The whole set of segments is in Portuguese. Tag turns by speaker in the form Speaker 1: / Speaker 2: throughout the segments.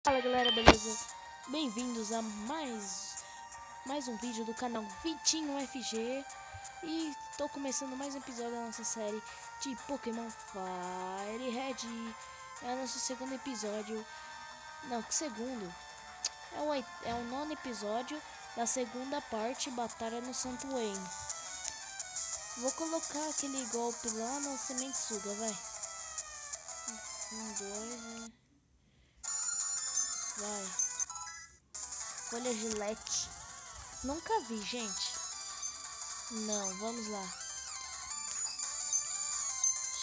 Speaker 1: Fala galera, beleza? Bem-vindos a mais um vídeo do canal Vitinho FG. E tô começando mais um episódio da nossa série de Pokémon Fire Red. É o nosso segundo episódio. Não, que segundo? É o nono episódio da segunda parte, Batalha no Santo Wayne. Vou colocar aquele golpe lá na Semente Suga, vai. 1, 2, vai. Folha Gilete. Nunca vi, gente. Não, vamos lá.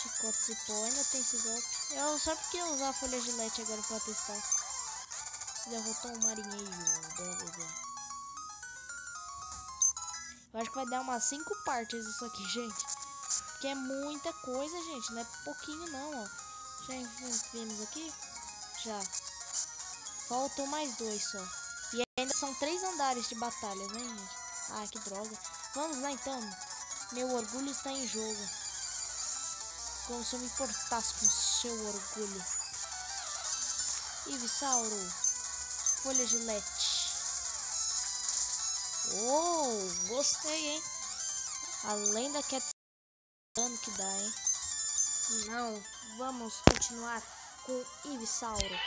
Speaker 1: Chicote Cipó, ainda tem esse golpe. Eu só porque eu usar a Folha Gilete agora pra testar. Derrotou um marinheiro. Eu acho que vai dar umas 5 partes isso aqui, gente. Porque é muita coisa, gente. Não é pouquinho não, ó. Já vimos aqui? Já. Faltam mais 2 só. E ainda são 3 andares de batalha, né, gente? Ah, que droga. Vamos lá, então. Meu orgulho está em jogo. Como se eu me importasse com seu orgulho. Ivysauro. Folha Gilete. Oh, gostei, hein? Além da dano que dá, hein? Não, vamos continuar com Ivysauro.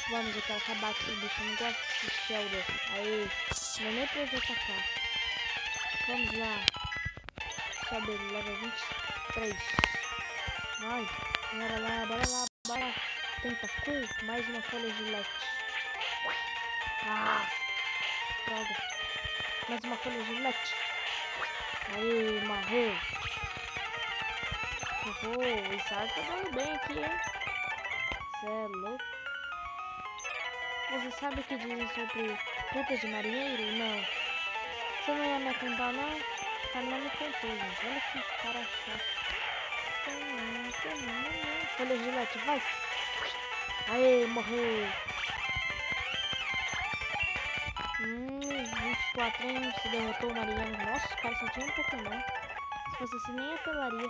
Speaker 1: Vamos, eu quero acabar com o bicho. Eu não gosto de Shelder. Aê, não nem precisa atacar. Vamos lá. Sobe ele, level 23. Vai, bora lá, bora lá, bora. Tentacu, mais uma folha Gilete. Ah, droga. Mais uma folha Gilete. Aê, morreu. Oh, o Isaac tá dando bem aqui, hein? Cê é louco. Você sabe o que dizem sobre frutas de marinheiro? Não. Você não ia me contar, não? Tá não me contou, gente. Olha que cara chato. Folha Gilete, vai. Aê, morreu. 24, hein? Se derrotou o marinheiro. Nossa, os caras só tinham um Pokémon. Se fosse assim, nem apelaria.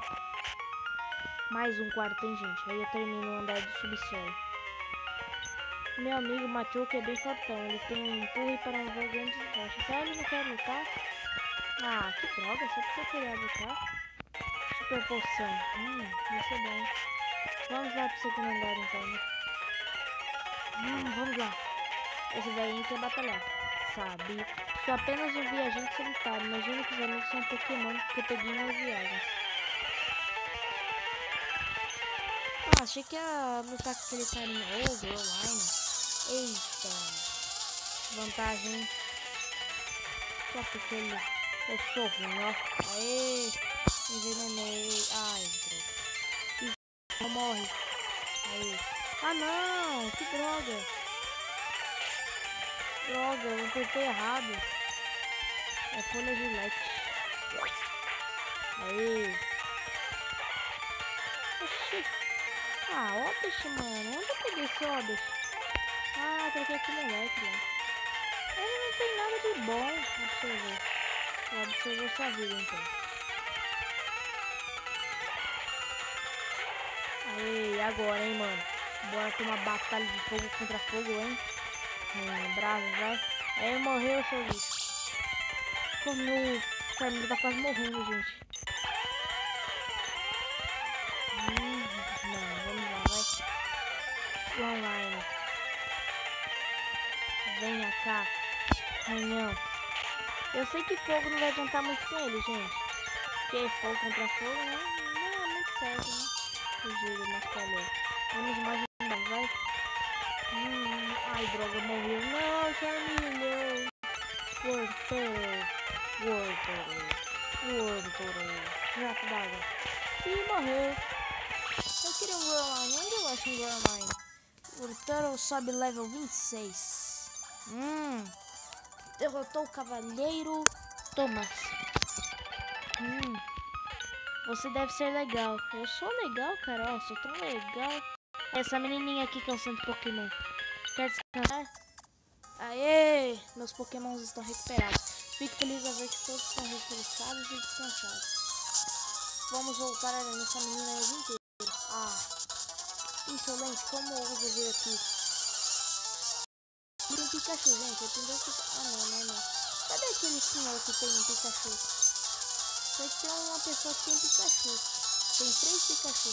Speaker 1: Mais um quarto, hein, gente? Aí eu termino o andar do subsolo. Meu amigo Machuca é bem fortão. Ele tem um empurre para mover grandes rochas. Sério, ele não quer lutar? Ah, que droga. Só porque eu queria lutar. Super poção. Vai ser bom. Vamos lá pro segundo andar, então, né? Vamos lá. Esse velhinho quer batalhar. Sabe? Sou apenas um viajante solitário. Meus únicos amigos são Pokémon que eu peguei em minhas viagens. Ah, achei que ia lutar com aquele carinha. Oh, Growline. Eita. Vantagem. Só porque eu sou ruim, ó. Aê. Envenenei. Ai, droga. E não morre. Aí. Ah, não. Que droga. Droga, eu apertei errado. É folha Gilete. Aí. Oxi. Ah, ó, bicho, mano. Onde eu peguei esse ó, bicho? Ah, troquei aqui moleque lá. Ele não tem nada de bom. Observei. Eu observei sua vida, então. Aí, agora, hein, mano. Bora ter uma batalha de fogo contra fogo, hein? Bravo, vai. Aí, morreu, seu bicho. Pô, meu família tá quase morrendo, gente. Não, vamos lá, vai. Online. Venha cá. Canhão. Eu sei que fogo não vai adiantar muito com ele, gente. Porque fogo contra fogo, né? Não é muito certo, né? Fugiram, mas falhou. Vamos mais um, vai. Ai, droga, morreu. Não, Charmeleon. Wartortle. Jato d'água. Ih, morreu. Eu queria um Growline. Onde eu acho um Growline? Wartortle sobe level 26. Derrotou o Cavaleiro Thomas. Você deve ser legal. Eu sou legal, cara. Ó, sou tão legal. Essa menininha aqui que é o Santo Pokémon. Quer descansar? Aê! Meus Pokémons estão recuperados. Fico feliz a ver que todos estão refrescados e descansados. Vamos voltar a nessa menina o dia inteiro. Ah! Insolente, como ousa vir aqui? Pikachu, gente. Eu tenho dois Pikachu. Ah, não. Cadê aquele senhor que tem um Pikachu? Sei que tem uma pessoa que tem Pikachu. Tem 3 Pikachu.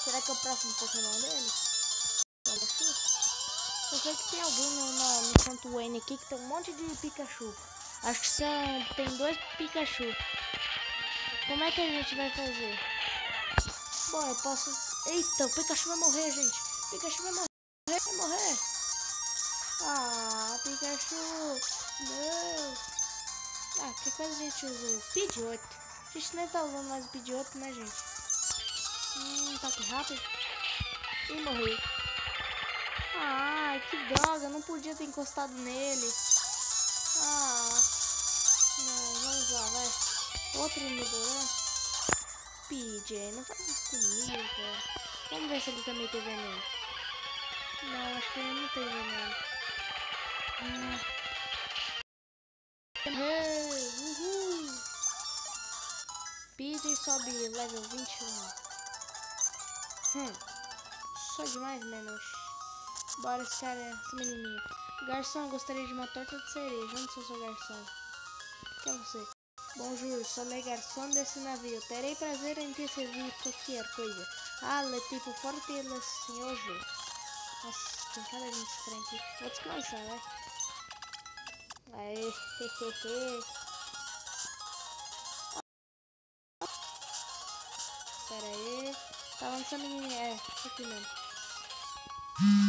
Speaker 1: Será que é o próximo Pokémon dele? Pikachu? Eu sei que tem alguém no Santo Wayne aqui que tem um monte de Pikachu. Acho que tem 2 Pikachu. Como é que a gente vai fazer? Bom, eu posso... Eita, o Pikachu vai morrer, gente. Pikachu vai morrer. Vai morrer. Ah, Pikachu. Não. Ah, que coisa a gente usa? O Pidgeotto. A gente nem tá usando mais o Pidgeotto, né, gente? Ataque rápido. E morri. Ah, que droga. Não podia ter encostado nele. Ah. Não, vamos lá, vai. Outro Nidoran. PJ, não faz isso comigo, cara. Vamos ver se ele também tem veneno. Não, acho que ele não tem veneno. Uhul! PJ sobe level 21. Só demais, menos. Bora, esse cara, essa menininha. Garçom, gostaria de uma torta de cereja. Onde sou seu garçom? Que é você? Bonjour, sou le garçom desse navio. Terei prazer em te servir qualquer coisa. Ah, le tipo forte e le senhojo. Nossa, tem cada gente estranha aqui. Vou descansar, vai. Aê, hehehe. Pera aí. Tá onde essa menininha? É, isso aqui mesmo.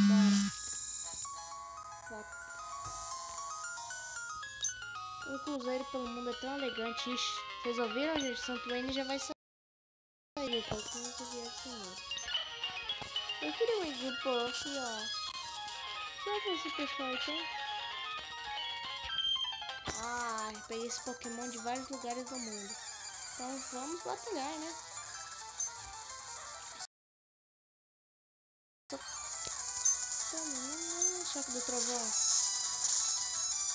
Speaker 1: Bora. Volta. Um cruzeiro pelo mundo é tão elegante. Ixi, vocês ouviram, gente? Santo Wayne já vai sair. Eu queria um exemplo aqui, ó. Deixa eu ver esse pessoal aí tem. Ah, peguei esse Pokémon de vários lugares do mundo. Então vamos batalhar, né? Choque do trovão.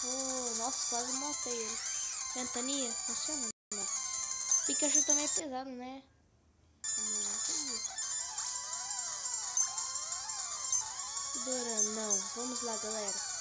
Speaker 1: Oh, nossa, quase matei ele. Ventania, funciona. Pikachu também é pesado, né? Doran, não. Vamos lá, galera.